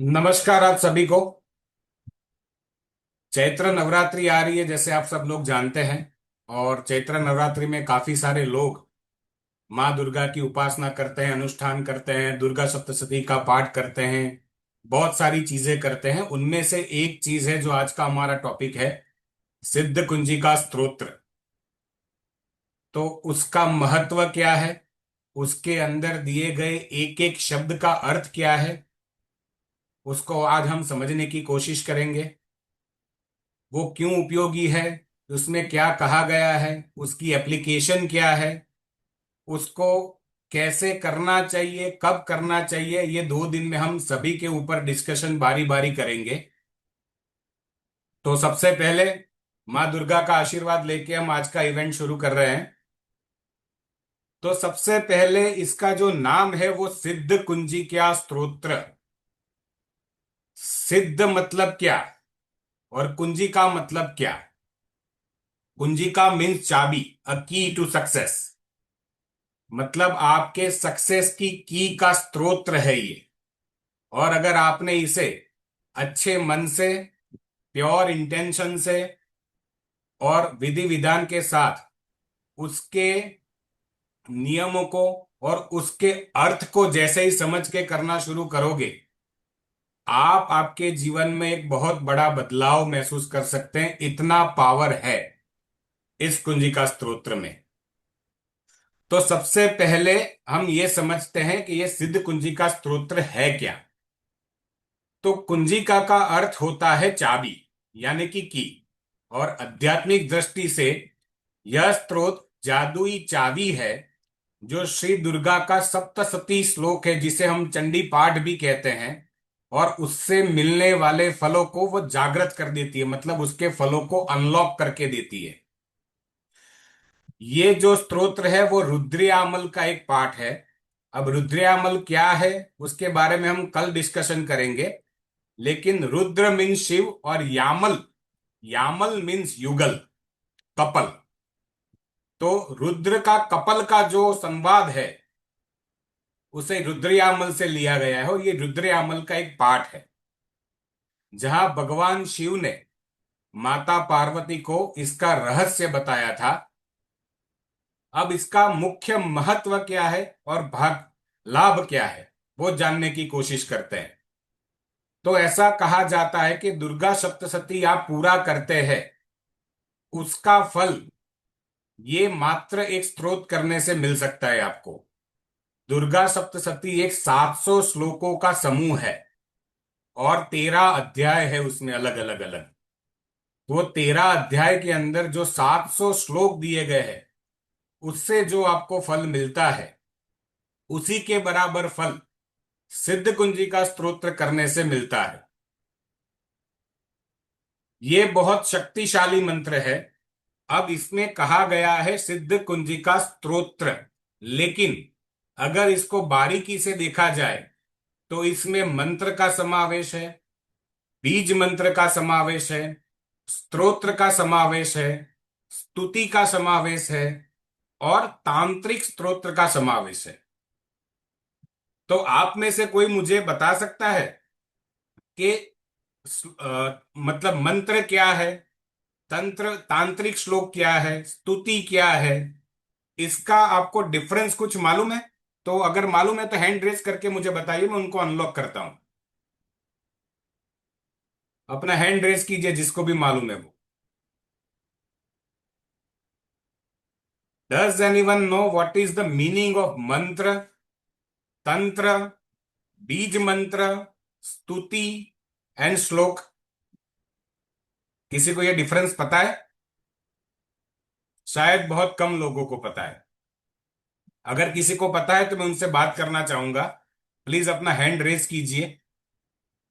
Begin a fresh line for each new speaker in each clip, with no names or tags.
नमस्कार आप सभी को। चैत्र नवरात्रि आ रही है जैसे आप सब लोग जानते हैं। और चैत्र नवरात्रि में काफी सारे लोग माँ दुर्गा की उपासना करते हैं, अनुष्ठान करते हैं, दुर्गा सप्तशती का पाठ करते हैं, बहुत सारी चीजें करते हैं। उनमें से एक चीज है जो आज का हमारा टॉपिक है, सिद्ध कुंजिका स्तोत्र। तो उसका महत्व क्या है, उसके अंदर दिए गए एक एक शब्द का अर्थ क्या है, उसको आज हम समझने की कोशिश करेंगे। वो क्यों उपयोगी है, उसमें क्या कहा गया है, उसकी एप्लीकेशन क्या है, उसको कैसे करना चाहिए, कब करना चाहिए, ये 2 दिन में हम सभी के ऊपर डिस्कशन बारी बारी करेंगे। तो सबसे पहले माँ दुर्गा का आशीर्वाद लेके हम आज का इवेंट शुरू कर रहे हैं। तो सबसे पहले इसका जो नाम है वो सिद्ध कुंजिका स्तोत्र। सिद्ध मतलब क्या और कुंजिका मतलब क्या। कुंजिका मीन्स चाबी, अ की टू सक्सेस। मतलब आपके सक्सेस की का स्तोत्र है ये। और अगर आपने इसे अच्छे मन से, प्योर इंटेंशन से और विधि विधान के साथ उसके नियमों को और उसके अर्थ को जैसे ही समझ के करना शुरू करोगे, आप आपके जीवन में एक बहुत बड़ा बदलाव महसूस कर सकते हैं। इतना पावर है इस कुंजिका स्तोत्र में। तो सबसे पहले हम ये समझते हैं कि ये सिद्ध कुंजिका स्तोत्र है क्या। तो कुंजिका का अर्थ होता है चाबी, यानी कि की। और आध्यात्मिक दृष्टि से यह स्तोत्र जादुई चाबी है, जो श्री दुर्गा का सप्तशती श्लोक है, जिसे हम चंडी पाठ भी कहते हैं। और उससे मिलने वाले फलों को वो जागृत कर देती है, मतलब उसके फलों को अनलॉक करके देती है। ये जो स्तोत्र है वो रुद्रयामल का एक पाठ है। अब रुद्रयामल क्या है उसके बारे में हम कल डिस्कशन करेंगे। लेकिन रुद्र मीन्स शिव और यामल, यामल मीन्स युगल, कपल। तो रुद्र का कपल का जो संवाद है उसे रुद्रयामल से लिया गया है, और ये रुद्रयामल का एक पाठ है जहां भगवान शिव ने माता पार्वती को इसका रहस्य बताया था। अब इसका मुख्य महत्व क्या है और भाग लाभ क्या है, वो जानने की कोशिश करते हैं। तो ऐसा कहा जाता है कि दुर्गा सप्तशती आप पूरा करते हैं, उसका फल ये मात्र एक स्तोत्र करने से मिल सकता है आपको। दुर्गा सप्तशती एक 700 श्लोकों का समूह है और 13 अध्याय है उसमें, अलग अलग अलग। वो 13 अध्याय के अंदर जो 700 श्लोक दिए गए हैं, उससे जो आपको फल मिलता है, उसी के बराबर फल सिद्ध कुंजिका स्तोत्र करने से मिलता है। ये बहुत शक्तिशाली मंत्र है। अब इसमें कहा गया है सिद्ध कुंजिका स्तोत्र, लेकिन अगर इसको बारीकी से देखा जाए तो इसमें मंत्र का समावेश है, बीज मंत्र का समावेश है, स्तोत्र का समावेश है, स्तुति का समावेश है और तांत्रिक स्तोत्र का समावेश है। तो आप में से कोई मुझे बता सकता है कि मतलब मंत्र क्या है, तंत्र तांत्रिक श्लोक क्या है, स्तुति क्या है, इसका आपको डिफरेंस कुछ मालूम है? तो अगर मालूम है तो हैंड रेस करके मुझे बताइए, मैं उनको अनलॉक करता हूं। अपना हैंड रेस कीजिए जिसको भी मालूम है वो। Does anyone know what is the meaning of मंत्र, तंत्र, बीज मंत्र, स्तुति एंड श्लोक? किसी को यह डिफरेंस पता है? शायद बहुत कम लोगों को पता है। अगर किसी को पता है तो मैं उनसे बात करना चाहूंगा। प्लीज अपना हैंड रेस कीजिए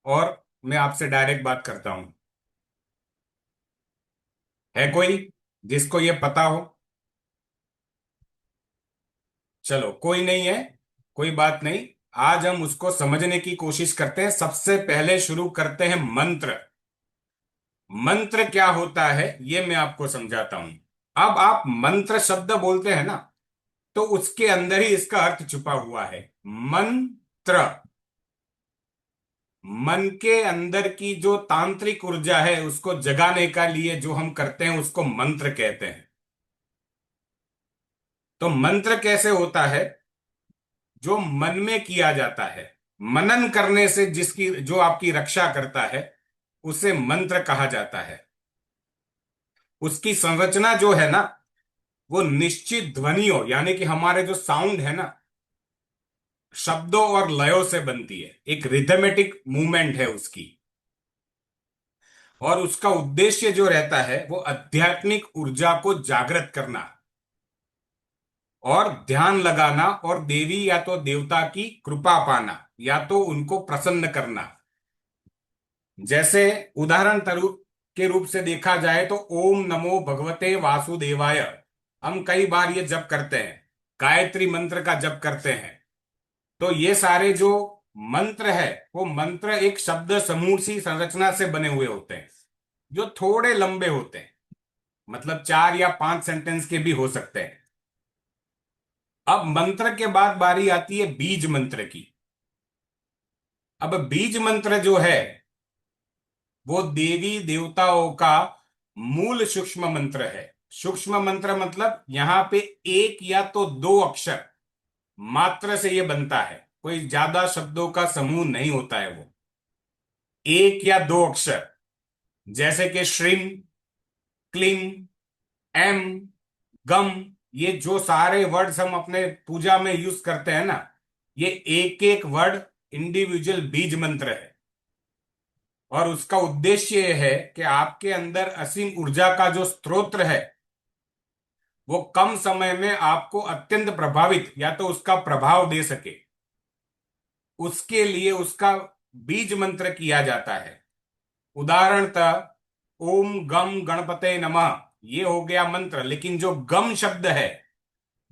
और मैं आपसे डायरेक्ट बात करता हूं। है कोई जिसको ये पता हो? चलो कोई नहीं है, कोई बात नहीं। आज हम उसको समझने की कोशिश करते हैं। सबसे पहले शुरू करते हैं मंत्र। मंत्र क्या होता है ये मैं आपको समझाता हूं। अब आप मंत्र शब्द बोलते हैं ना, तो उसके अंदर ही इसका अर्थ छुपा हुआ है। मंत्र मन के अंदर की जो तांत्रिक ऊर्जा है उसको जगाने का लिए जो हम करते हैं उसको मंत्र कहते हैं। तो मंत्र कैसे होता है? जो मन में किया जाता है, मनन करने से जिसकी जो आपकी रक्षा करता है, उसे मंत्र कहा जाता है। उसकी संरचना जो है ना, वो निश्चित ध्वनियों यानी कि हमारे जो साउंड है ना, शब्दों और लयों से बनती है। एक रिथमेटिक मूवमेंट है उसकी। और उसका उद्देश्य जो रहता है वो आध्यात्मिक ऊर्जा को जागृत करना और ध्यान लगाना और देवी या तो देवता की कृपा पाना या तो उनको प्रसन्न करना। जैसे उदाहरण के रूप से देखा जाए तो ओम नमो भगवते वासुदेवाय हम कई बार ये जप करते हैं, गायत्री मंत्र का जप करते हैं। तो ये सारे जो मंत्र है वो मंत्र एक शब्द समूह सी संरचना से बने हुए होते हैं, जो थोड़े लंबे होते हैं, मतलब 4 या 5 सेंटेंस के भी हो सकते हैं। अब मंत्र के बाद बारी आती है बीज मंत्र की। अब बीज मंत्र जो है वो देवी देवताओं का मूल सूक्ष्म मंत्र है। सूक्ष्म मंत्र मतलब यहां पे एक या तो दो अक्षर मात्र से ये बनता है, कोई ज्यादा शब्दों का समूह नहीं होता है वो। एक या दो अक्षर, जैसे कि श्रीम, क्लीम, एम, गम, ये जो सारे वर्ड्स हम अपने पूजा में यूज करते हैं ना, ये एक एक वर्ड इंडिविजुअल बीज मंत्र है। और उसका उद्देश्य यह है कि आपके अंदर असीम ऊर्जा का जो स्रोत्र है वो कम समय में आपको अत्यंत प्रभावित या तो उसका प्रभाव दे सके, उसके लिए उसका बीज मंत्र किया जाता है। उदाहरणतः ओम गम गणपते नमः, ये हो गया मंत्र, लेकिन जो गम शब्द है,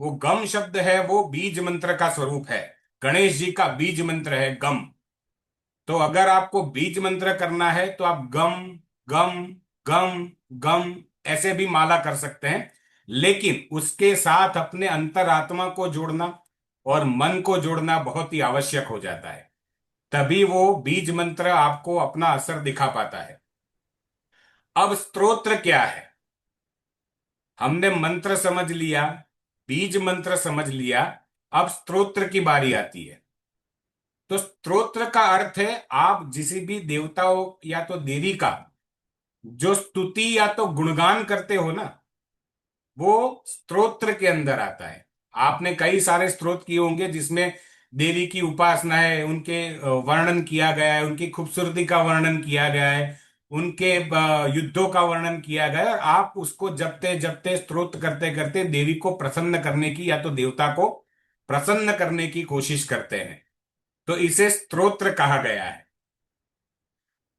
वो गम शब्द है वो बीज मंत्र का स्वरूप है। गणेश जी का बीज मंत्र है गम। तो अगर आपको बीज मंत्र करना है तो आप गम गम गम गम ऐसे भी माला कर सकते हैं, लेकिन उसके साथ अपने अंतरात्मा को जोड़ना और मन को जोड़ना बहुत ही आवश्यक हो जाता है। तभी वो बीज मंत्र आपको अपना असर दिखा पाता है। अब स्तोत्र क्या है? हमने मंत्र समझ लिया, बीज मंत्र समझ लिया, अब स्तोत्र की बारी आती है। तो स्तोत्र का अर्थ है आप जिस भी देवताओं या तो देवी का जो स्तुति या तो गुणगान करते हो ना, वो स्तोत्र के अंदर आता है। आपने कई सारे स्तोत्र किए होंगे जिसमें देवी की उपासना है, उनके वर्णन किया गया है, उनकी खूबसूरती का वर्णन किया गया है, उनके युद्धों का वर्णन किया गया है, और आप उसको जपते जपते स्तोत्र करते करते देवी को प्रसन्न करने की या तो देवता को प्रसन्न करने की कोशिश करते हैं। तो इसे स्तोत्र कहा गया है।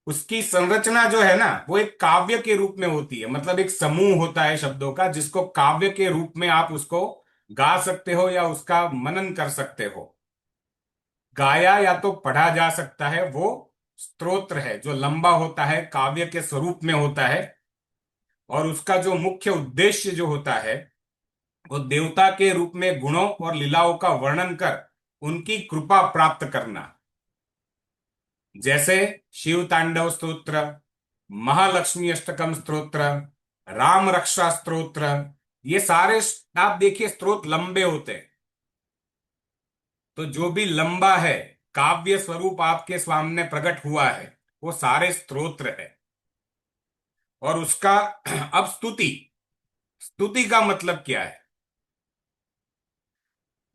उसकी संरचना जो है ना वो एक काव्य के रूप में होती है, मतलब एक समूह होता है शब्दों का जिसको काव्य के रूप में आप उसको गा सकते हो या उसका मनन कर सकते हो। गाया या तो पढ़ा जा सकता है, वो स्तोत्र है जो लंबा होता है, काव्य के स्वरूप में होता है। और उसका जो मुख्य उद्देश्य जो होता है वो देवता के रूप में गुणों और लीलाओं का वर्णन कर उनकी कृपा प्राप्त करना। जैसे शिव तांडव स्तोत्र, महालक्ष्मी अष्टकम स्तोत्र, राम रक्षा स्तोत्र, ये सारे आप देखिए स्तोत्र लंबे होते हैं। तो जो भी लंबा है, काव्य स्वरूप आपके सामने प्रकट हुआ है, वो सारे स्तोत्र है। और उसका अब स्तुति, स्तुति का मतलब क्या है?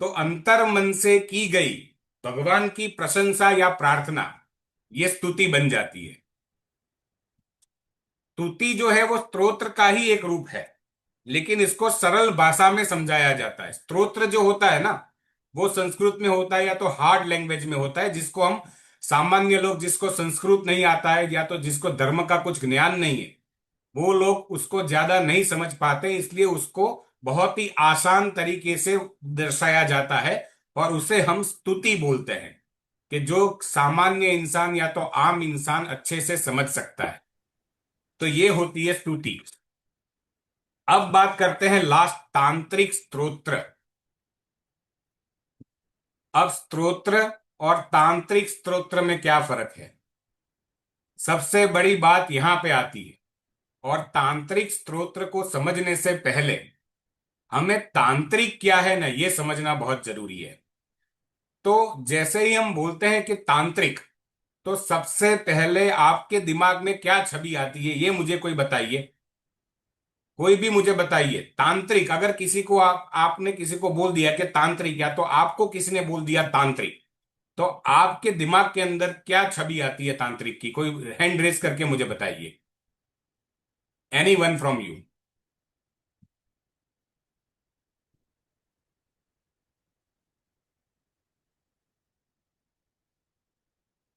तो अंतर मन से की गई भगवान की प्रशंसा या प्रार्थना, ये स्तुति बन जाती है। स्तुति जो है वो स्तोत्र का ही एक रूप है, लेकिन इसको सरल भाषा में समझाया जाता है। स्तोत्र जो होता है ना, वो संस्कृत में होता है या तो हार्ड लैंग्वेज में होता है, जिसको हम सामान्य लोग, जिसको संस्कृत नहीं आता है या तो जिसको धर्म का कुछ ज्ञान नहीं है, वो लोग उसको ज्यादा नहीं समझ पाते, इसलिए उसको बहुत ही आसान तरीके से दर्शाया जाता है और उसे हम स्तुति बोलते हैं, कि जो सामान्य इंसान या तो आम इंसान अच्छे से समझ सकता है। तो ये होती है स्तुति। अब बात करते हैं लास्ट, तांत्रिक स्तोत्र। अब स्तोत्र और तांत्रिक स्तोत्र में क्या फर्क है? सबसे बड़ी बात यहां पे आती है, और तांत्रिक स्तोत्र को समझने से पहले हमें तांत्रिक क्या है ना, ये समझना बहुत जरूरी है। तो जैसे ही हम बोलते हैं कि तांत्रिक, तो सबसे पहले आपके दिमाग में क्या छवि आती है, ये मुझे कोई बताइए। कोई भी मुझे बताइए। तांत्रिक, अगर किसी को आपने किसी को बोल दिया कि तांत्रिक, या तो आपको किसी ने बोल दिया तांत्रिक, तो आपके दिमाग के अंदर क्या छवि आती है तांत्रिक की? कोई हैंड रेस करके मुझे बताइए। Any one from you.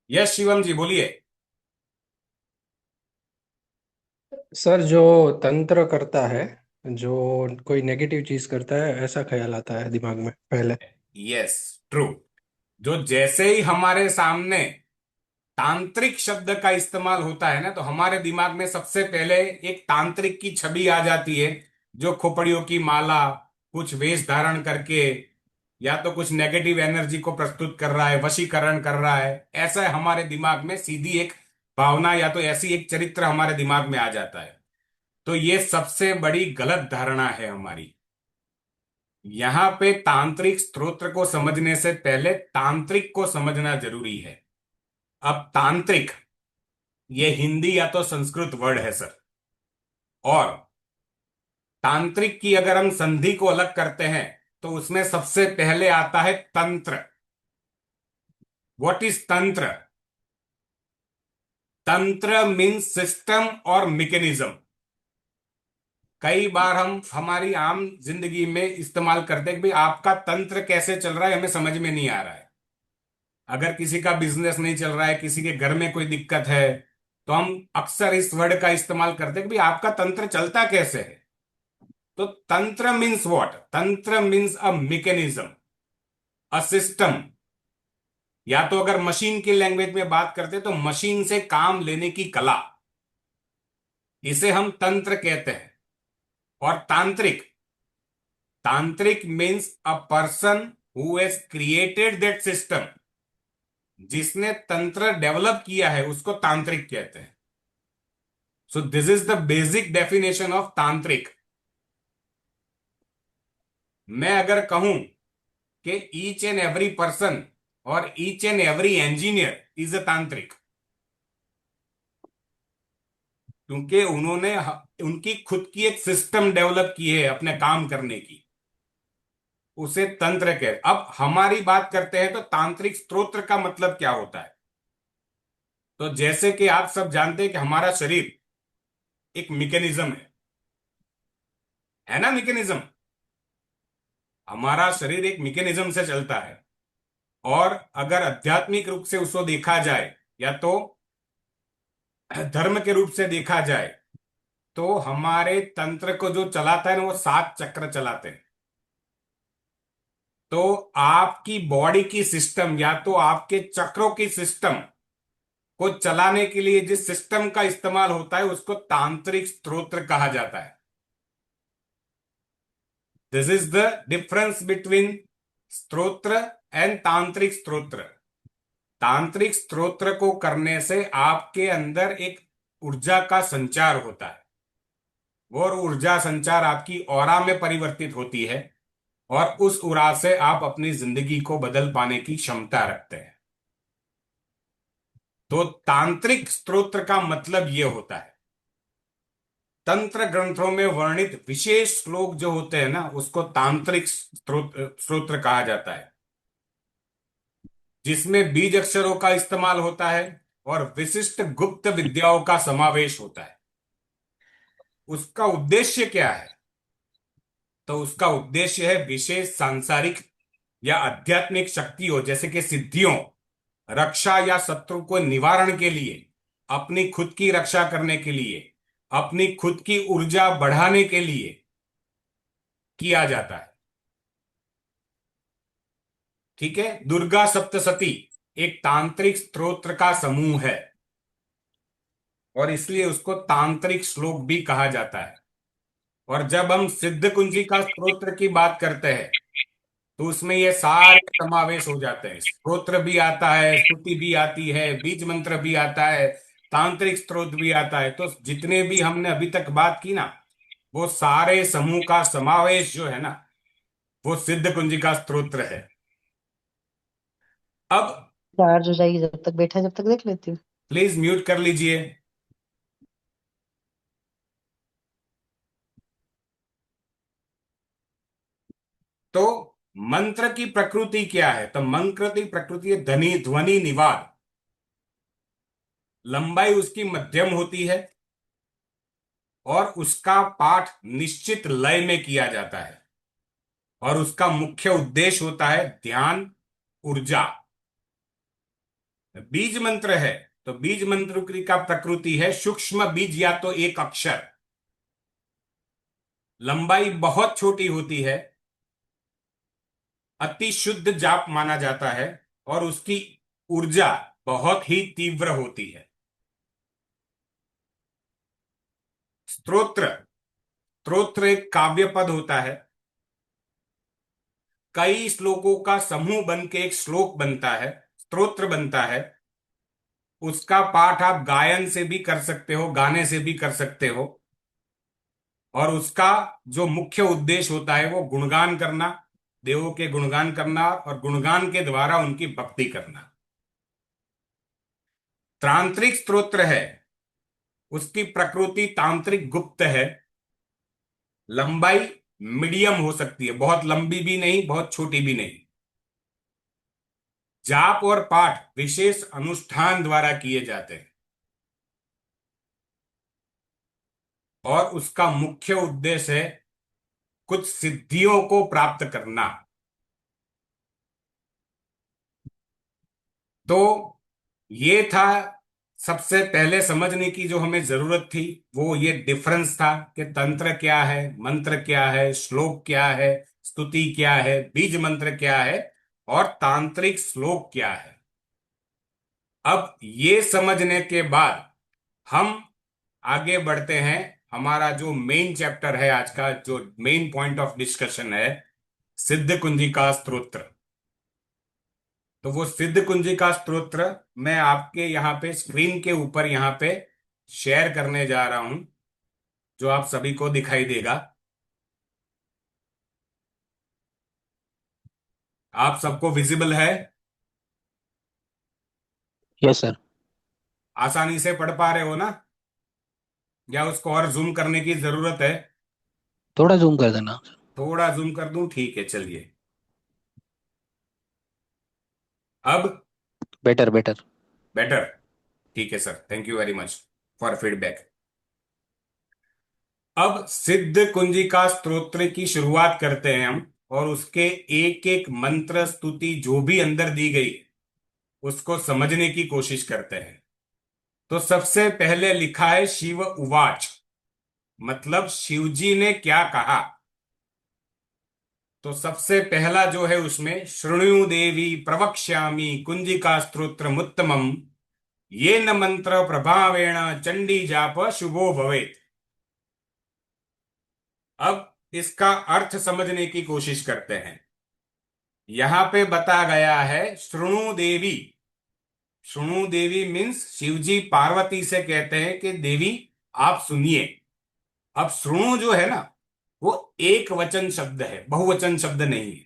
Yes Shivam ji, बोलिए।
सर, जो तंत्र करता है, जो कोई नेगेटिव चीज करता है, ऐसा ख्याल आता है दिमाग में पहले।
Yes, true. जो जैसे ही हमारे सामने तांत्रिक शब्द का इस्तेमाल होता है ना, तो हमारे दिमाग में सबसे पहले एक तांत्रिक की छवि आ जाती है, जो खोपड़ियों की माला, कुछ वेश धारण करके, या तो कुछ नेगेटिव एनर्जी को प्रस्तुत कर रहा है, वशीकरण कर रहा है। ऐसा है, हमारे दिमाग में सीधी एक भावना या तो ऐसी एक चरित्र हमारे दिमाग में आ जाता है। तो ये सबसे बड़ी गलत धारणा है हमारी। यहां पे तांत्रिक स्त्रोत्र को समझने से पहले तांत्रिक को समझना जरूरी है। अब तांत्रिक, ये हिंदी या तो संस्कृत वर्ड है सर। और तांत्रिक की अगर हम संधि को अलग करते हैं, तो उसमें सबसे पहले आता है तंत्र। व्हाट इज तंत्र? तंत्र मीन्स सिस्टम और मैकेनिज्म। कई बार हम हमारी आम जिंदगी में इस्तेमाल करते हैं कि भाई आपका तंत्र कैसे चल रहा है, हमें समझ में नहीं आ रहा है। अगर किसी का बिजनेस नहीं चल रहा है, किसी के घर में कोई दिक्कत है, तो हम अक्सर इस वर्ड का इस्तेमाल करते हैं कि भाई आपका तंत्र चलता कैसे है। तो तंत्र मीन्स व्हाट? तंत्र means a mechanism, a system. या तो अगर मशीन की लैंग्वेज में बात करते हैं, तो मशीन से काम लेने की कला, इसे हम तंत्र कहते हैं। और तांत्रिक, तांत्रिक means a person who has created that system. जिसने तंत्र डेवलप किया है उसको तांत्रिक कहते हैं। So this is the basic definition of तांत्रिक। मैं अगर कहूं कि ईच एंड एवरी पर्सन और each and every engineer is a तांत्रिक, क्योंकि उन्होंने उनकी खुद की एक सिस्टम डेवलप की है अपने काम करने की, उसे तंत्र कह। अब हमारी बात करते हैं, तो तांत्रिक स्तोत्र का मतलब क्या होता है? तो जैसे कि आप सब जानते हैं कि हमारा शरीर एक मैकेनिज्म है ना, मैकेनिज्म। हमारा शरीर एक मैकेनिज्म से चलता है। और अगर आध्यात्मिक रूप से उसको देखा जाए, या तो धर्म के रूप से देखा जाए, तो हमारे तंत्र को जो चलाता है ना, वो 7 चक्र चलाते हैं। तो आपकी बॉडी की सिस्टम, या तो आपके चक्रों की सिस्टम को चलाने के लिए जिस सिस्टम का इस्तेमाल होता है, उसको तांत्रिक स्तोत्र कहा जाता है। This is the difference between स्तोत्र एंड तांत्रिक स्तोत्र। तांत्रिक स्तोत्र को करने से आपके अंदर एक ऊर्जा का संचार होता है। वो ऊर्जा संचार आपकी ऑरा में परिवर्तित होती है, और उस ऊर्जा से आप अपनी जिंदगी को बदल पाने की क्षमता रखते हैं। तो तांत्रिक स्तोत्र का मतलब ये होता है। तंत्र ग्रंथों में वर्णित विशेष श्लोक जो होते हैं ना, उसको तांत्रिक स्तोत्र कहा जाता है, जिसमें बीज अक्षरों का इस्तेमाल होता है और विशिष्ट गुप्त विद्याओं का समावेश होता है। उसका उद्देश्य क्या है? तो उसका उद्देश्य है विशेष सांसारिक या आध्यात्मिक शक्तियों, जैसे कि सिद्धियों, रक्षा या शत्रु को निवारण के लिए, अपनी खुद की रक्षा करने के लिए, अपनी खुद की ऊर्जा बढ़ाने के लिए किया जाता है। ठीक है। दुर्गा सप्तशती एक तांत्रिक स्तोत्र का समूह है, और इसलिए उसको तांत्रिक श्लोक भी कहा जाता है। और जब हम सिद्ध कुंजी का स्तोत्र की बात करते हैं, तो उसमें ये सारे समावेश हो जाते हैं। स्तोत्र भी आता है, स्तुति भी आती है, बीज मंत्र भी आता है, तांत्रिक स्त्रोत भी आता है। तो जितने भी हमने अभी तक बात की ना, वो सारे समूह का समावेश जो है ना, वो सिद्ध कुंजिका स्तोत्र है। अब
चार्ज हो जाएगी, जब तक बैठा जब तक देख लेती हूँ।
प्लीज म्यूट कर लीजिए। तो मंत्र की प्रकृति क्या है? तो मंत्र की प्रकृति है ध्वनि, ध्वनि निवाद। लंबाई उसकी मध्यम होती है और उसका पाठ निश्चित लय में किया जाता है, और उसका मुख्य उद्देश्य होता है ध्यान, ऊर्जा। बीज मंत्र है, तो बीज मंत्र की का प्रकृति है सूक्ष्म बीज या तो एक अक्षर। लंबाई बहुत छोटी होती है, अति शुद्ध जाप माना जाता है, और उसकी ऊर्जा बहुत ही तीव्र होती है। स्तोत्र, स्तोत्र एक काव्य पद होता है। कई श्लोकों का समूह बन के एक श्लोक बनता है, स्तोत्र बनता है। उसका पाठ आप गायन से भी कर सकते हो, गाने से भी कर सकते हो, और उसका जो मुख्य उद्देश्य होता है वो गुणगान करना, देवों के गुणगान करना, और गुणगान के द्वारा उनकी भक्ति करना। तांत्रिक स्तोत्र है, उसकी प्रकृति तांत्रिक गुप्त है। लंबाई मीडियम हो सकती है, बहुत लंबी भी नहीं, बहुत छोटी भी नहीं। जाप और पाठ विशेष अनुष्ठान द्वारा किए जाते हैं, और उसका मुख्य उद्देश्य है कुछ सिद्धियों को प्राप्त करना। तो ये था सबसे पहले समझने की जो हमें जरूरत थी, वो ये डिफरेंस था कि तंत्र क्या है, मंत्र क्या है, श्लोक क्या है, स्तुति क्या है, बीज मंत्र क्या है, और तांत्रिक श्लोक क्या है। अब ये समझने के बाद हम आगे बढ़ते हैं। हमारा जो मेन चैप्टर है आज का, जो मेन पॉइंट ऑफ डिस्कशन है, सिद्ध कुंजिका स्तोत्र। तो वो सिद्ध कुंजिका स्तोत्र मैं आपके यहाँ पे स्क्रीन के ऊपर यहाँ पे शेयर करने जा रहा हूं, जो आप सभी को दिखाई देगा। आप सबको विजिबल है?
Yes sir.
आसानी से पढ़ पा रहे हो ना, या उसको और जूम करने की जरूरत है?
थोड़ा जूम कर देना।
थोड़ा जूम कर दूं? ठीक है, चलिए। अब
बेटर बेटर।
बेटर? ठीक है sir, thank you very much for feedback. अब सिद्ध कुंजिका स्तोत्र की शुरुआत करते हैं हम, और उसके एक एक मंत्र, स्तुति जो भी अंदर दी गई उसको समझने की कोशिश करते हैं। तो सबसे पहले लिखा है शिव उवाच, मतलब शिव जी ने क्या कहा। तो सबसे पहला जो है उसमें शृणु देवी प्रवक्ष्यामि कुंजिका स्तोत्रमुत्तमम्, ये न मंत्र प्रभावेण चंडी जाप शुभो भवेत्। अब इसका अर्थ समझने की कोशिश करते हैं। यहां पे बता गया है शृणु देवी। शृणु देवी मीन्स शिवजी पार्वती से कहते हैं कि देवी आप सुनिए। अब शृणु जो है ना, वो एक वचन शब्द है, बहुवचन शब्द नहीं है।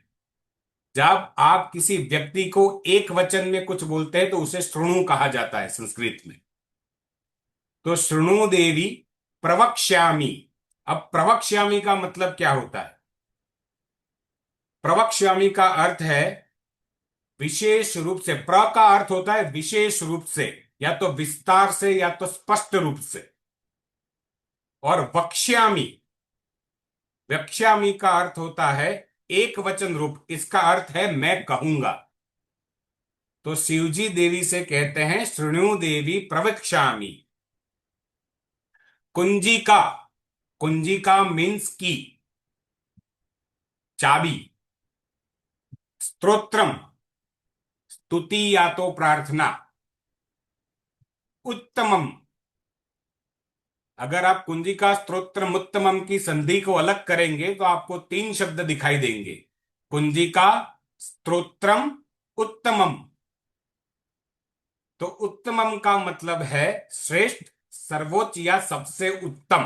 जब आप किसी व्यक्ति को एक वचन में कुछ बोलते हैं तो उसे शृणु कहा जाता है संस्कृत में। तो शृणु देवी प्रवक्ष्यामि। अब प्रवक्ष्यामि का मतलब क्या होता है? प्रवक्ष्यामि का अर्थ है विशेष रूप से। प्र का अर्थ होता है विशेष रूप से, या तो विस्तार से या तो स्पष्ट रूप से। और वक्ष्यामि, वक्ष्यामि का अर्थ होता है एक वचन रूप। इसका अर्थ है मैं कहूंगा। तो शिवजी देवी से कहते हैं शृणु देवी प्रवक्ष्यामि। कुंजिका, कुंजिका मीन्स की, चाबी। स्तोत्रम, स्तुति या तो प्रार्थना। उत्तमम, अगर आप कुंजिका स्तोत्रम उत्तमम की संधि को अलग करेंगे तो आपको तीन शब्द दिखाई देंगे, कुंजिका स्तोत्रम उत्तमम। तो उत्तमम का मतलब है श्रेष्ठ, सर्वोच्च या सबसे उत्तम।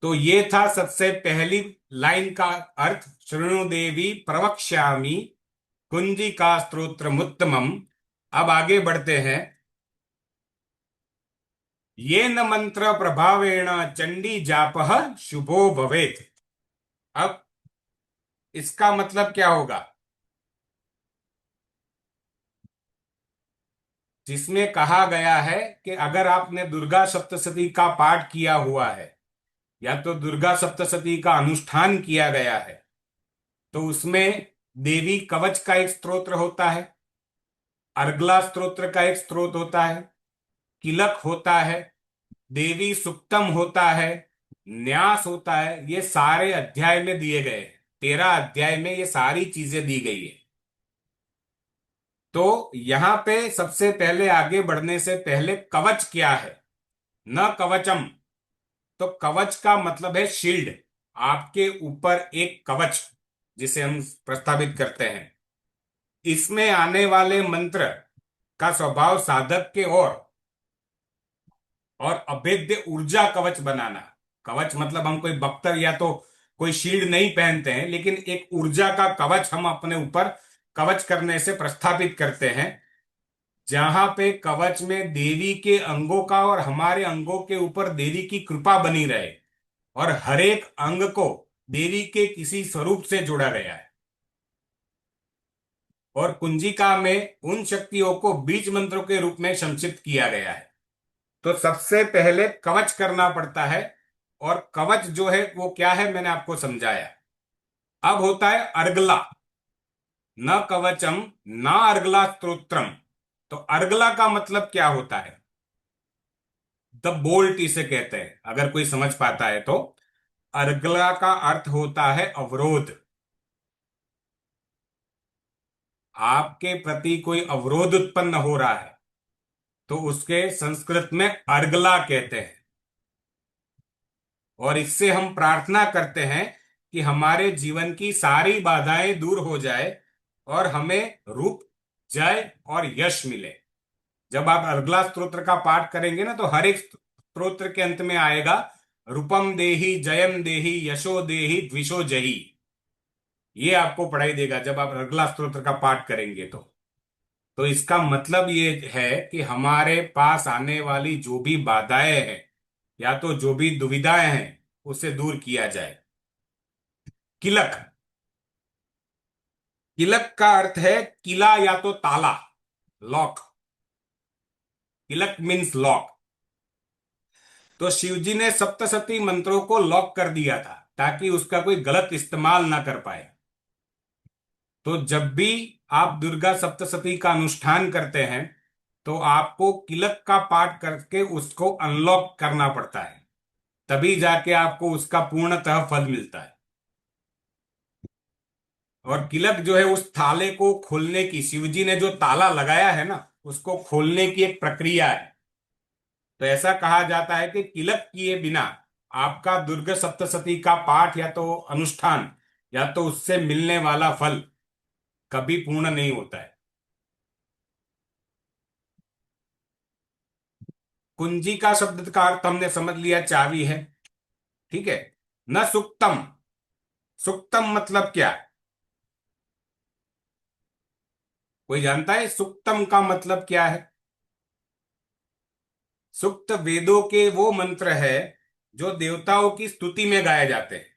तो ये था सबसे पहली लाइन का अर्थ, शृणु देवी प्रवक्ष्यामि कुंजिका स्तोत्रमुत्तमम। अब आगे बढ़ते हैं। ये न मंत्र प्रभावेण चंडी जापः शुभो भवेत्। अब इसका मतलब क्या होगा? जिसमें कहा गया है कि अगर आपने दुर्गा सप्तशती का पाठ किया हुआ है या तो दुर्गा सप्तशती का अनुष्ठान किया गया है, तो उसमें देवी कवच का एक स्तोत्र होता है, अर्गला स्तोत्र का एक स्तोत्र होता है, किलक होता है, देवी सुक्तम होता है, न्यास होता है। ये सारे अध्याय में दिए गए हैं। 13 अध्याय में ये सारी चीजें दी गई है। तो यहां पे सबसे पहले आगे बढ़ने से पहले कवच क्या है, न कवचम। तो कवच का मतलब है शील्ड, आपके ऊपर एक कवच जिसे हम प्रस्तावित करते हैं। इसमें आने वाले मंत्र का स्वभाव साधक के और अभेद्य ऊर्जा कवच बनाना। कवच मतलब हम कोई बख्तर या तो कोई शील्ड नहीं पहनते हैं, लेकिन एक ऊर्जा का कवच हम अपने ऊपर कवच करने से प्रस्थापित करते हैं, जहां पे कवच में देवी के अंगों का और हमारे अंगों के ऊपर देवी की कृपा बनी रहे और हर एक अंग को देवी के किसी स्वरूप से जोड़ा गया है। और कुंजिका में उन शक्तियों को बीज मंत्रों के रूप में संक्षिप्त किया गया है। तो सबसे पहले कवच करना पड़ता है, और कवच जो है वो क्या है मैंने आपको समझाया। अब होता है अर्गला। न कवचम न अर्गला स्तोत्रम। तो अर्गला का मतलब क्या होता है? द बोल्ट इसे कहते हैं, अगर कोई समझ पाता है तो। अर्गला का अर्थ होता है अवरोध। आपके प्रति कोई अवरोध उत्पन्न हो रहा है तो उसके संस्कृत में अर्गला कहते हैं। और इससे हम प्रार्थना करते हैं कि हमारे जीवन की सारी बाधाएं दूर हो जाए और हमें रूप, जय और यश मिले। जब आप अर्गला स्तोत्र का पाठ करेंगे ना, तो हर एक स्तोत्र के अंत में आएगा रूपम देहि, जयम देहि, यशो देहि, द्विषो जही। ये आपको पढ़ाई देगा जब आप अर्गला स्तोत्र का पाठ करेंगे तो इसका मतलब ये है कि हमारे पास आने वाली जो भी बाधाएं हैं या तो जो भी दुविधाएं हैं उसे दूर किया जाए। किलक। किलक का अर्थ है किला या तो ताला, लॉक। Kilak means lock. तो शिवजी ने सप्तशती मंत्रों को लॉक कर दिया था ताकि उसका कोई गलत इस्तेमाल ना कर पाए। तो जब भी आप दुर्गा सप्तशती का अनुष्ठान करते हैं तो आपको किलक का पाठ करके उसको अनलॉक करना पड़ता है, तभी जाके आपको उसका पूर्णतः फल मिलता है। और किलक जो है उस ताले को खोलने की, शिवजी ने जो ताला लगाया है ना उसको खोलने की एक प्रक्रिया है। तो ऐसा कहा जाता है कि किलक किए बिना आपका दुर्गा सप्तशती का पाठ या तो अनुष्ठान या तो उससे मिलने वाला फल कभी पूर्ण नहीं होता है। कुंजी का शब्द का अर्थ हमने समझ लिया, चाबी है। ठीक है। न सुक्तम। सुक्तम मतलब क्या? कोई जानता है सुक्तम का मतलब क्या है? सुक्त वेदों के वो मंत्र है जो देवताओं की स्तुति में गाए जाते हैं,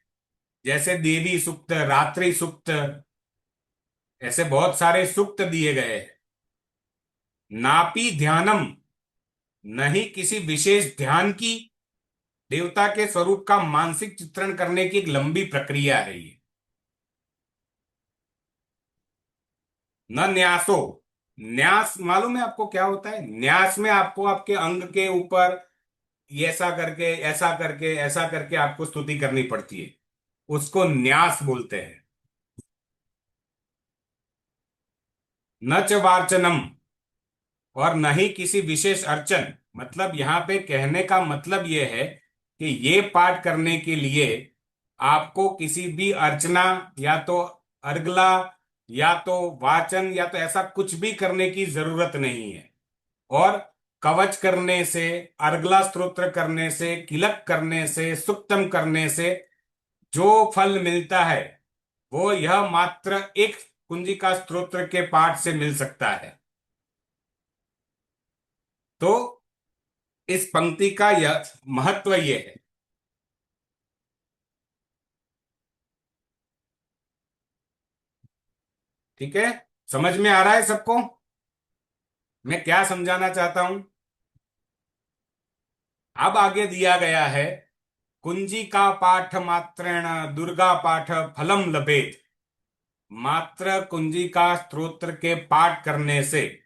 जैसे देवी सुक्त, रात्रि सुक्त, ऐसे बहुत सारे सुक्त दिए गए हैं। नापी ध्यानम, नहीं किसी विशेष ध्यान की, देवता के स्वरूप का मानसिक चित्रण करने की एक लंबी प्रक्रिया है ये। न न्यासो। न्यास मालूम है आपको क्या होता है? न्यास में आपको आपके अंग के ऊपर ये ऐसा करके ऐसा करके ऐसा करके आपको स्तुति करनी पड़ती है, उसको न्यास बोलते हैं। न च वार्चनम, और न ही किसी विशेष अर्चन। मतलब यहां पे कहने का मतलब यह है कि ये पाठ करने के लिए आपको किसी भी अर्चना या तो अर्गला या तो वाचन या तो ऐसा कुछ भी करने की जरूरत नहीं है। और कवच करने से, अर्गला स्तोत्र करने से, किलक करने से, सुक्तम करने से जो फल मिलता है वो यह मात्र एक कुंजिका स्तोत्र के पाठ से मिल सकता है। तो इस पंक्ति का यह महत्व ये है। ठीक है, समझ में आ रहा है सबको मैं क्या समझाना चाहता हूं? अब आगे दिया गया है, कुंजिका पाठ मात्रेण दुर्गा पाठ फलम लभेत। मात्र कुंजिका स्तोत्र के पाठ करने से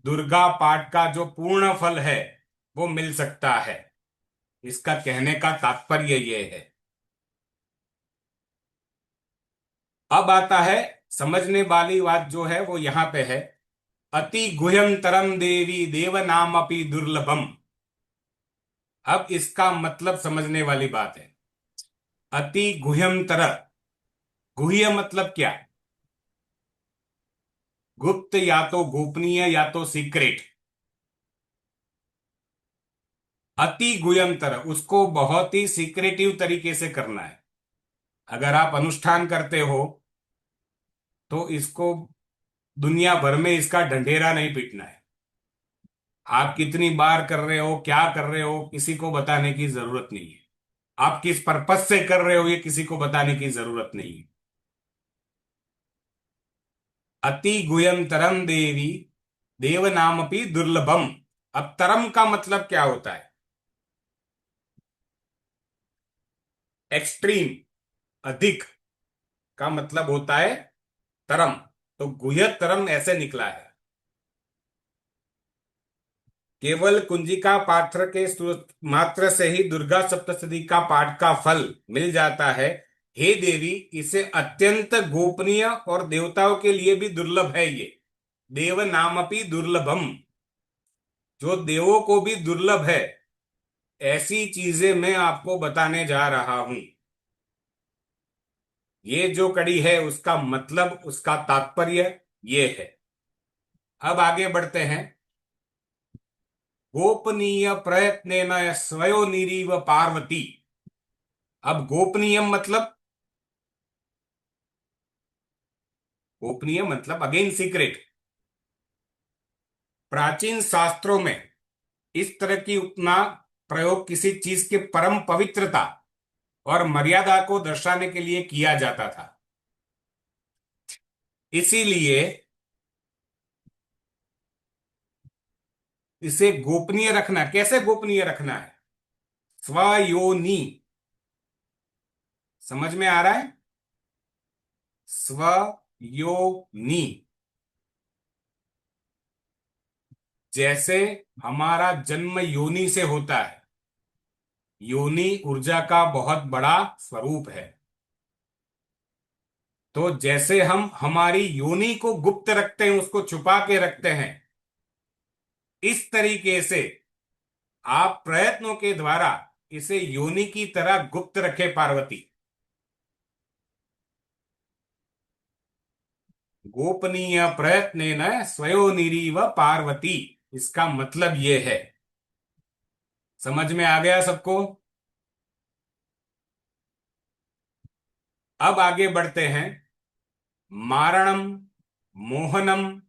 दुर्गा पाठ का जो पूर्ण फल है वो मिल सकता है। इसका कहने का तात्पर्य ये है। अब आता है समझने वाली बात जो है वो यहां पे है, अति गुह्यं तरम देवी देव नाम अपि दुर्लभम। अब इसका मतलब समझने वाली बात है। अति गुह्यं तर, गुह्य मतलब क्या? गुप्त या तो गोपनीय या तो सीक्रेट। अति गुह्यं तर, उसको बहुत ही सीक्रेटिव तरीके से करना है। अगर आप अनुष्ठान करते हो तो इसको दुनिया भर में इसका ढंढेरा नहीं पीटना है। आप कितनी बार कर रहे हो, क्या कर रहे हो, किसी को बताने की जरूरत नहीं है। आप किस पर्पस से कर रहे हो ये किसी को बताने की जरूरत नहीं है। अति गुह्यं तरम देवी देव नामपि दुर्लभम। अब तरम का मतलब क्या होता है? एक्सट्रीम, अधिक का मतलब होता है तरम। तो गुह्य तरम ऐसे निकला है। केवल कुंजिका पात्र के मात्र से ही दुर्गा सप्तशती का पाठ का फल मिल जाता है। हे देवी, इसे अत्यंत गोपनीय और देवताओं के लिए भी दुर्लभ है ये। देव नामपि दुर्लभम, जो देवों को भी दुर्लभ है ऐसी चीजें मैं आपको बताने जा रहा हूं। ये जो कड़ी है उसका मतलब, उसका तात्पर्य ये है। अब आगे बढ़ते हैं। गोपनीय प्रयत्नेन स्वयोनिरीव पार्वती। अब गोपनीय मतलब, गोपनीय मतलब अगेन सीक्रेट। प्राचीन शास्त्रों में इस तरह की उपमा प्रयोग किसी चीज के परम पवित्रता और मर्यादा को दर्शाने के लिए किया जाता था। इसीलिए इसे गोपनीय रखना। कैसे गोपनीय रखना है? स्वयोनि, समझ में आ रहा है? स्वयोनि, जैसे हमारा जन्म योनि से होता है। योनि ऊर्जा का बहुत बड़ा स्वरूप है। तो जैसे हम हमारी योनि को गुप्त रखते हैं, उसको छुपा के रखते हैं, इस तरीके से आप प्रयत्नों के द्वारा इसे योनि की तरह गुप्त रखे पार्वती। गोपनीय प्रयत्नेन स्वयोनिरीव पार्वती, इसका मतलब ये है। समझ में आ गया सबको? अब आगे बढ़ते हैं। मारणम, मोहनम,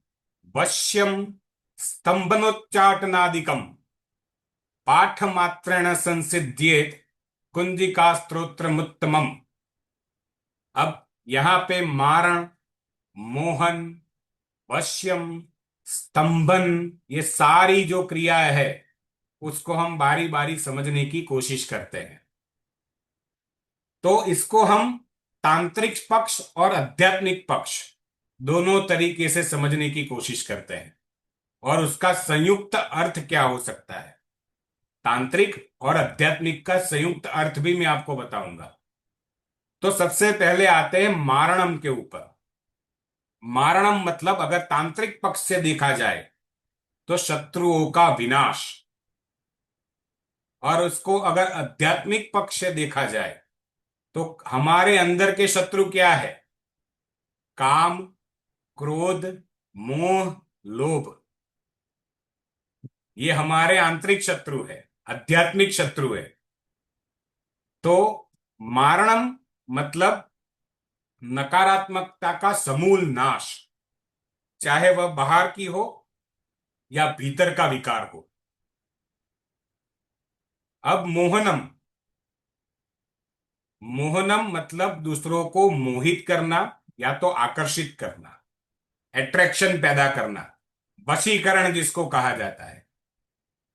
वश्यम, स्तंभनोच्चाटनादिकम पाठ मात्रेण संसिद्ध्येत कुंजिका स्तोत्रमुत्तमम। अब यहां पे मारण, मोहन, वश्यम, स्तंभन, ये सारी जो क्रिया है उसको हम बारी बारी समझने की कोशिश करते हैं। तो इसको हम तांत्रिक पक्ष और आध्यात्मिक पक्ष दोनों तरीके से समझने की कोशिश करते हैं, और उसका संयुक्त अर्थ क्या हो सकता है। तांत्रिक और आध्यात्मिक का संयुक्त अर्थ भी मैं आपको बताऊंगा। तो सबसे पहले आते हैं मारणम के ऊपर। मारणम मतलब अगर तांत्रिक पक्ष से देखा जाए तो शत्रुओं का विनाश, और उसको अगर आध्यात्मिक पक्ष से देखा जाए तो हमारे अंदर के शत्रु क्या है? काम, क्रोध, मोह, लोभ। ये हमारे आंतरिक शत्रु है, आध्यात्मिक शत्रु है। तो मारणम मतलब नकारात्मकता का समूल नाश, चाहे वह बाहर की हो या भीतर का विकार हो। अब मोहनम, मोहनम मतलब दूसरों को मोहित करना या तो आकर्षित करना, अट्रैक्शन पैदा करना, वशीकरण जिसको कहा जाता है।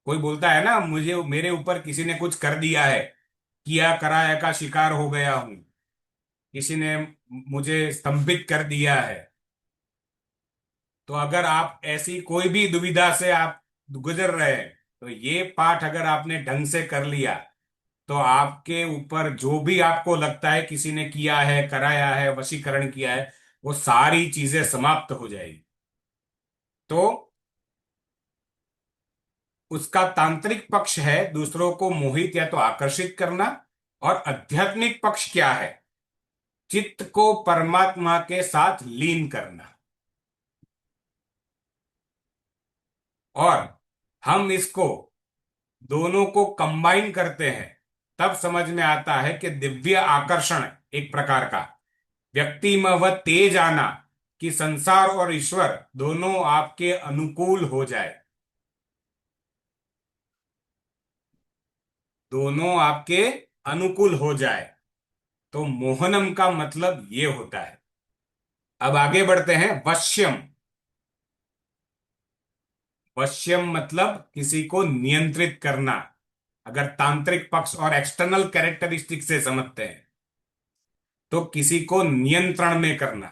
कोई बोलता है ना, मुझे मेरे ऊपर किसी ने कुछ कर दिया है, किया कराया का शिकार हो गया हूं, किसी ने मुझे स्तंभित कर दिया है। तो अगर आप ऐसी कोई भी दुविधा से आप गुजर रहे हैं, तो ये पाठ अगर आपने ढंग से कर लिया, तो आपके ऊपर जो भी आपको लगता है किसी ने किया है, कराया है, वशीकरण किया है, वो सारी चीजें समाप्त हो जाएगी। तो उसका तांत्रिक पक्ष है दूसरों को मोहित या तो आकर्षित करना, और आध्यात्मिक पक्ष क्या है? चित्त को परमात्मा के साथ लीन करना। और हम इसको दोनों को कंबाइन करते हैं, तब समझ में आता है कि दिव्य आकर्षण एक प्रकार का व्यक्ति में वह तेज आना कि संसार और ईश्वर दोनों आपके अनुकूल हो जाए, दोनों आपके अनुकूल हो जाए। तो मोहनम का मतलब ये होता है। अब आगे बढ़ते हैं। वश्यम, वश्यम मतलब किसी को नियंत्रित करना। अगर तांत्रिक पक्ष और एक्सटर्नल कैरेक्टरिस्टिक से समझते हैं, तो किसी को नियंत्रण में करना।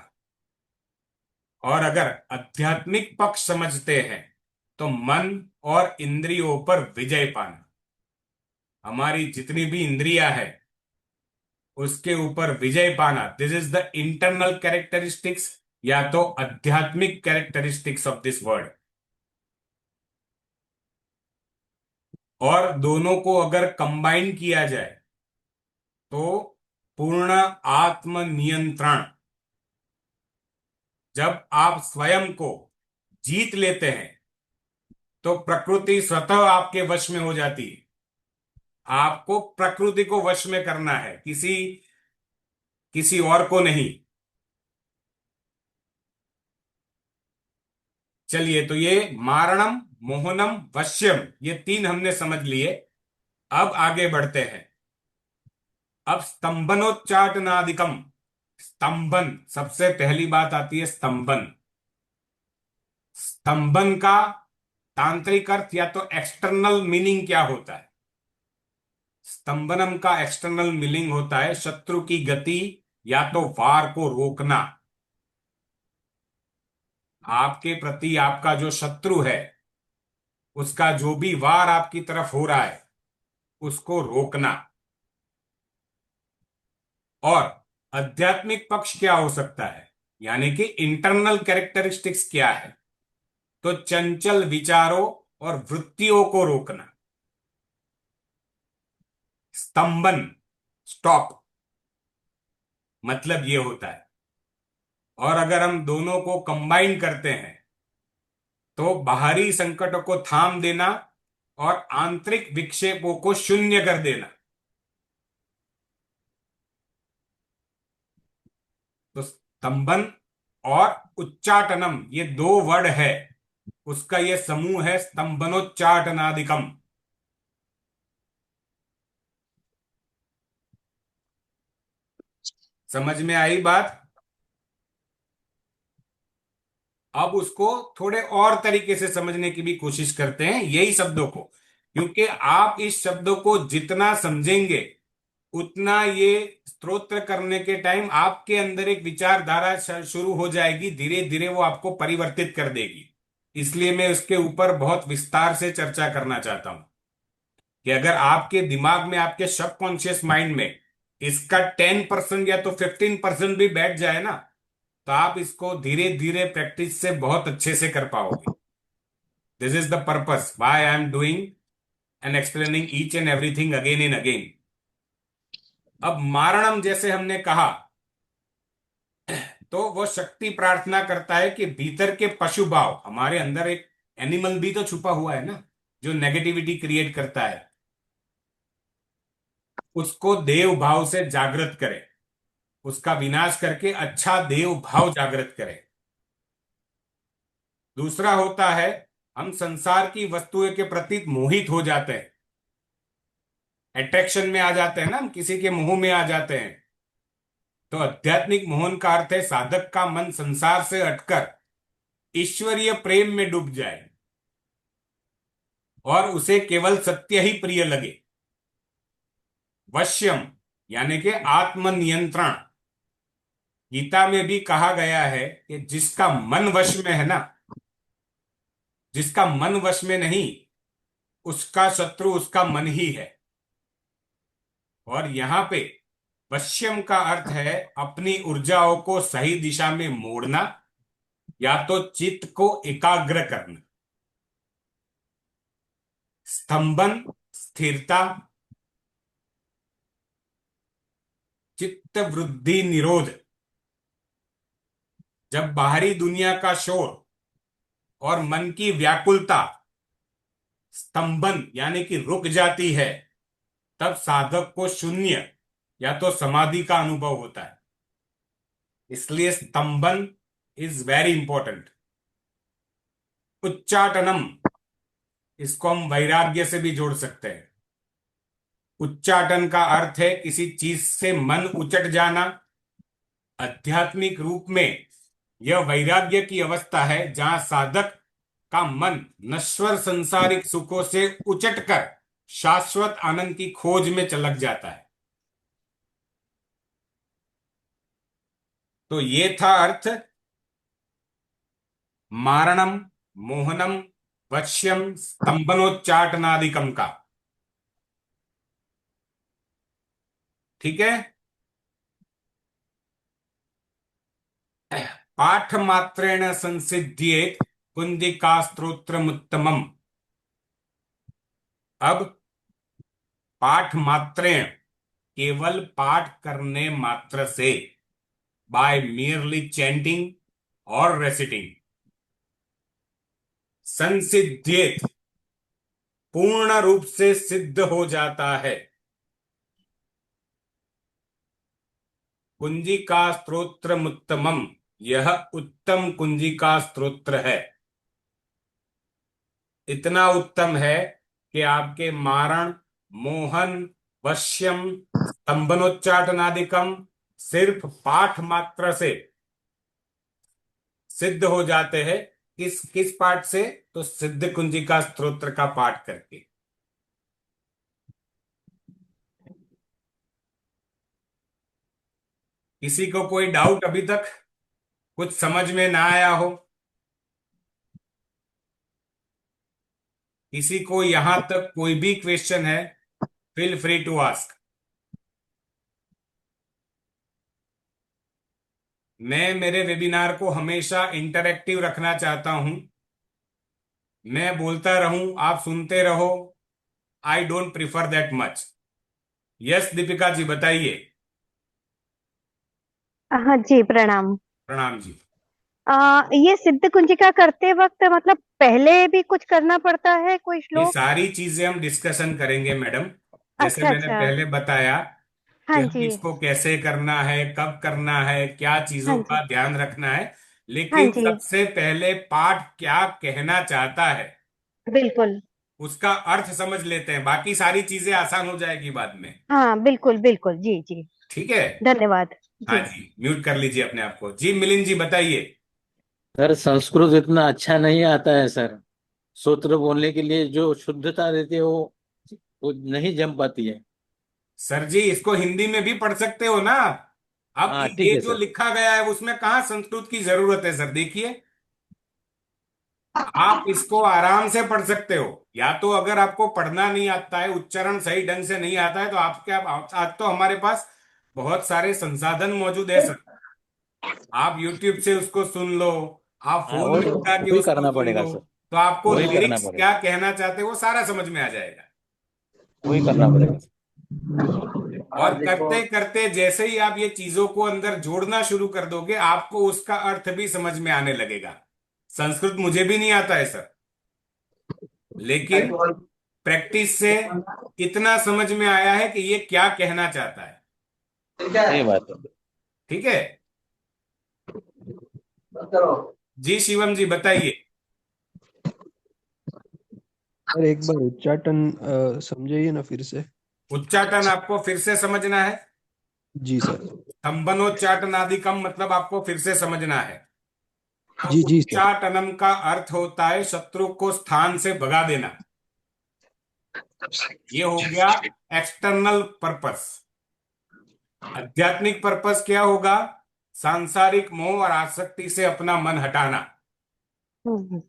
और अगर आध्यात्मिक पक्ष समझते हैं, तो मन और इंद्रियों पर विजय पाना। हमारी जितनी भी इंद्रियां है उसके ऊपर विजय पाना, this is the internal characteristics या तो आध्यात्मिक कैरेक्टरिस्टिक्स ऑफ दिस वर्ड। और दोनों को अगर कंबाइन किया जाए, तो पूर्ण आत्मनियंत्रण। जब आप स्वयं को जीत लेते हैं, तो प्रकृति स्वतः आपके वश में हो जाती है। आपको प्रकृति को वश में करना है, किसी किसी और को नहीं। चलिए, तो ये मारणम, मोहनम, वश्यम, ये तीन हमने समझ लिए। अब आगे बढ़ते हैं। अब स्तंभनोच्चाटनादिकम। स्तंभन, सबसे पहली बात आती है स्तंभन। स्तंभन का तांत्रिक अर्थ या तो एक्सटर्नल मीनिंग क्या होता है? स्तंभनम का एक्सटर्नल मीनिंग होता है शत्रु की गति या तो वार को रोकना। आपके प्रति आपका जो शत्रु है, उसका जो भी वार आपकी तरफ हो रहा है, उसको रोकना। और आध्यात्मिक पक्ष क्या हो सकता है, यानी कि इंटरनल कैरेक्टरिस्टिक्स क्या है? तो चंचल विचारों और वृत्तियों को रोकना। स्तंभन, स्टॉप, मतलब ये होता है। और अगर हम दोनों को कंबाइन करते हैं, तो बाहरी संकटों को थाम देना और आंतरिक विक्षेपों को शून्य कर देना। तो स्तंभन और उच्चाटनम, ये दो वर्ड है, उसका ये समूह है स्तंभनोच्चाटनादिकम। समझ में आई बात? अब उसको थोड़े और तरीके से समझने की भी कोशिश करते हैं, यही शब्दों को। क्योंकि आप इस शब्दों को जितना समझेंगे, उतना ये स्तोत्र करने के टाइम आपके अंदर एक विचारधारा शुरू हो जाएगी, धीरे धीरे वो आपको परिवर्तित कर देगी। इसलिए मैं उसके ऊपर बहुत विस्तार से चर्चा करना चाहता हूं कि अगर आपके दिमाग में, आपके सबकॉन्शियस माइंड में इसका 10% या तो 15% भी बैठ जाए ना, तो आप इसको धीरे धीरे प्रैक्टिस से बहुत अच्छे से कर पाओगे। This is the purpose why I am doing and explaining each and everything again and again. अब मारणम जैसे हमने कहा, तो वो शक्ति प्रार्थना करता है कि भीतर के पशु भाव, हमारे अंदर एक एनिमल भी तो छुपा हुआ है ना, जो नेगेटिविटी क्रिएट करता है, उसको देव भाव से जागृत करे, उसका विनाश करके अच्छा देव भाव जागृत करे। दूसरा होता है, हम संसार की वस्तुओं के प्रति मोहित हो जाते हैं, अट्रैक्शन में आ जाते हैं ना, हम किसी के मोह में आ जाते हैं। तो आध्यात्मिक मोहन का अर्थ है साधक का मन संसार से हटकर ईश्वरीय प्रेम में डूब जाए और उसे केवल सत्य ही प्रिय लगे। वश्यम यानी कि आत्मनियंत्रण। गीता में भी कहा गया है कि जिसका मन वश में है ना, जिसका मन वश में नहीं, उसका शत्रु उसका मन ही है। और यहां पे वश्यम का अर्थ है अपनी ऊर्जाओं को सही दिशा में मोड़ना, या तो चित्त को एकाग्र करना। स्तंभन, स्थिरता, चित्त वृद्धि निरोध। जब बाहरी दुनिया का शोर और मन की व्याकुलता स्तंभन यानी कि रुक जाती है, तब साधक को शून्य या तो समाधि का अनुभव होता है। इसलिए स्तंभन इज वेरी इंपॉर्टेंट। उच्चाटनम, इसको हम वैराग्य से भी जोड़ सकते हैं। उच्चाटन का अर्थ है किसी चीज से मन उचट जाना। आध्यात्मिक रूप में यह वैराग्य की अवस्था है जहां साधक का मन नश्वर संसारिक सुखों से उचटकर शाश्वत आनंद की खोज में चलक जाता है। तो ये था अर्थ मारणम, मोहनम, वश्यम, स्तंभनोच्चाटनादिकम का। ठीक है। पाठ मात्रेण संसिद्ध्येत कुंदिका स्तोत्रमुत्तमम। अब पाठ मात्रेण, केवल पाठ करने मात्र से, बाय मियरली चैंटिंग और रेसिटिंग, संसिद्ध्येत पूर्ण रूप से सिद्ध हो जाता है। कुंजिका स्तोत्रमुत्तमम, यह उत्तम कुंजिका स्तोत्र है। इतना उत्तम है कि आपके मारण, मोहन, वश्यम, स्तंभनोच्चाटनादिकम सिर्फ पाठ मात्र से सिद्ध हो जाते हैं। किस किस पाठ से? तो सिद्ध कुंजिका स्तोत्र का पाठ करके। किसी को कोई डाउट अभी तक कुछ समझ में ना आया हो? किसी को यहां तक कोई भी क्वेश्चन है, फील फ्री टू आस्क। मैं मेरे वेबिनार को हमेशा इंटरैक्टिव रखना चाहता हूं। मैं बोलता रहूं, आप सुनते रहो। I don't prefer that much. Yes Deepika ji, बताइए।
हाँ जी, प्रणाम।
प्रणाम जी।
ये सिद्ध कुंजिका करते वक्त मतलब पहले भी कुछ करना पड़ता है, कोई
ये
श्लोक?
सारी चीजें हम डिस्कशन करेंगे मैडम। जैसे
अच्छा
मैंने
अच्छा।
पहले बताया कि
हाँ
हम
जी।
इसको कैसे करना है, कब करना है, क्या
हाँ
चीजों
जी।
का ध्यान रखना है।
हाँ
लेकिन
जी।
सबसे पहले पाठ क्या कहना चाहता है,
बिल्कुल।
उसका अर्थ समझ लेते हैं। बाकी सारी चीजें आसान हो जाएगी बाद में।
हाँ बिल्कुल बिल्कुल, जी जी।
ठीक है।
धन्यवाद।
हाँ
जी।
जी, म्यूट कर लीजिए अपने आप को। जी मिलिंद जी, बताइए।
सर संस्कृत इतना अच्छा नहीं आता है सर। सूत्र बोलने के लिए जो शुद्धता रहती है वो नहीं जम पाती है।
सर जी, इसको हिंदी में भी पढ़ सकते हो ना। अब
हाँ ठीक
ये
है
जो
सर।
लिखा गया है उसमें कहाँ संस्कृत की जरूरत है सर? देखिए, आप इसको आराम से पढ़ सकते हो। या तो अगर आपको पढ़ना नहीं आता है, उच्चारण सही ढंग से नहीं आता है, तो आपके आज तो हमारे पास बहुत सारे संसाधन मौजूद है सर। आप YouTube से उसको सुन लो, आप
हाँ
फोन में उठा के
वही
उसको
करना
सुन
पड़ेगा
लो,
सर।
तो आपको
वही करना
लिरिक्स
पड़ेगा।
क्या कहना चाहते हैं वो सारा समझ में आ जाएगा।
वही करना पड़ेगा।
और करते करते जैसे ही आप ये चीजों को अंदर जोड़ना शुरू कर दोगे, आपको उसका अर्थ भी समझ में आने लगेगा। संस्कृत मुझे भी नहीं आता है सर। लेकिन प्रैक्टिस से इतना समझ में आया है कि ये क्या कहना चाहता है।
सही बात है।
ठीक है जी, शिवम जी बताइए।
सर एक बार उच्चाटन समझाइए ना फिर से।
उच्चाटन आपको फिर से समझना है।
जी सर।
स्तंभनोच्चाटनादिकम मतलब आपको फिर से समझना है। तो
जी जी सर।
उच्चाटनम का अर्थ होता है शत्रु को स्थान से भगा देना। ये हो गया एक्सटर्नल पर्पस। आध्यात्मिक पर्पस क्या होगा? सांसारिक मोह और आसक्ति से अपना मन हटाना।
हम्म,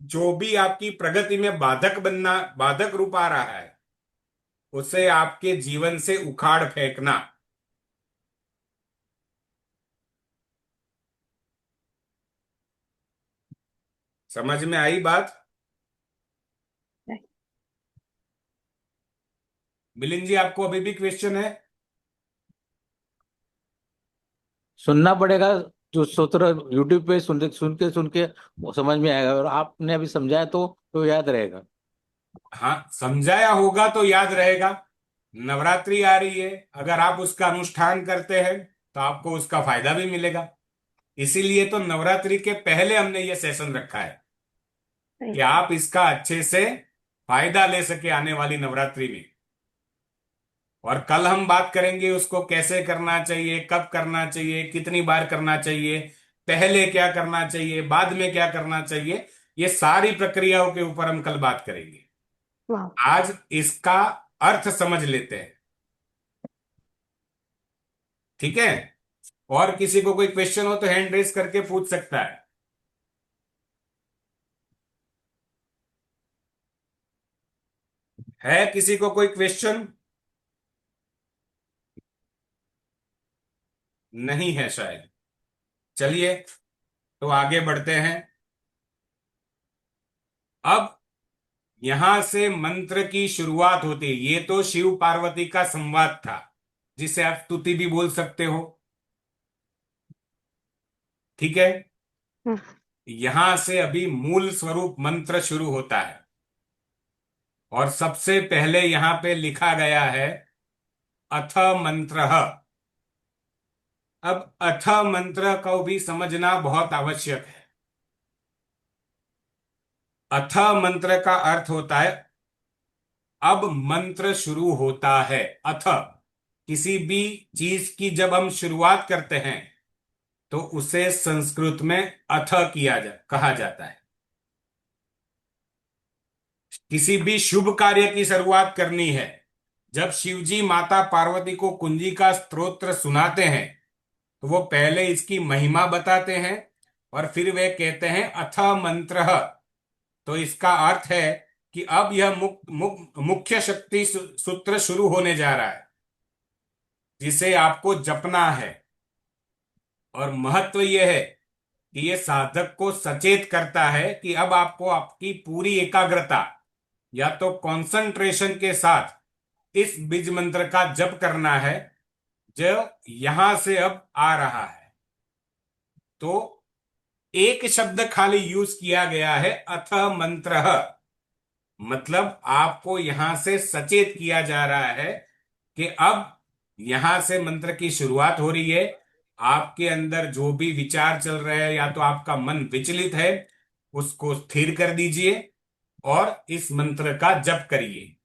जो भी आपकी प्रगति में बाधक बनना, बाधक रूप आ रहा है, उसे आपके जीवन से उखाड़ फेंकना। समझ में आई बात? मिलिंद जी, आपको अभी भी क्वेश्चन है?
सुनना पड़ेगा। जो सूत्र यूट्यूब पे सुन के वो समझ में आएगा, और आपने अभी समझाया तो याद रहेगा।
हाँ, समझाया होगा तो याद रहेगा। नवरात्रि आ रही है, अगर आप उसका अनुष्ठान करते हैं तो आपको उसका फायदा भी मिलेगा। इसीलिए तो नवरात्रि के पहले हमने ये सेशन रखा है कि
सही।
आप इसका अच्छे से फायदा ले सके आने वाली नवरात्रि में। और कल हम बात करेंगे उसको कैसे करना चाहिए, कब करना चाहिए, कितनी बार करना चाहिए, पहले क्या करना चाहिए, बाद में क्या करना चाहिए। ये सारी प्रक्रियाओं के ऊपर हम कल बात करेंगे।
वाह।
आज इसका अर्थ समझ लेते हैं। ठीक है? और किसी को कोई क्वेश्चन हो तो हैंड रेस करके पूछ सकता है। है किसी को कोई क्वेश्चन? नहीं है शायद। चलिए, तो आगे बढ़ते हैं। अब यहां से मंत्र की शुरुआत होती है। ये तो शिव पार्वती का संवाद था, जिसे आप स्तुति भी बोल सकते हो। ठीक है?
हम्म,
यहां से अभी मूल स्वरूप मंत्र शुरू होता है। और सबसे पहले यहां पे लिखा गया है अथ मंत्र। अब अथ मंत्र को भी समझना बहुत आवश्यक है। अथ मंत्र का अर्थ होता है अब मंत्र शुरू होता है। अथ, किसी भी चीज की जब हम शुरुआत करते हैं तो उसे संस्कृत में अथ कहा जाता है। किसी भी शुभ कार्य की शुरुआत करनी है, जब शिवजी माता पार्वती को कुंजी का स्तोत्र सुनाते हैं तो वो पहले इसकी महिमा बताते हैं और फिर वे कहते हैं अथ मंत्र। तो इसका अर्थ है कि अब यह मुख्य शक्ति सूत्र शुरू होने जा रहा है, जिसे आपको जपना है। और महत्व यह है कि यह साधक को सचेत करता है कि अब आपको आपकी पूरी एकाग्रता या तो कंसंट्रेशन के साथ इस बीज मंत्र का जप करना है, जो यहां से अब आ रहा है। तो एक शब्द खाली यूज किया गया है, अथ मंत्र। मतलब आपको यहां से सचेत किया जा रहा है कि अब यहां से मंत्र की शुरुआत हो रही है। आपके अंदर जो भी विचार चल रहे हैं या तो आपका मन विचलित है, उसको स्थिर कर दीजिए और इस मंत्र का जप करिए।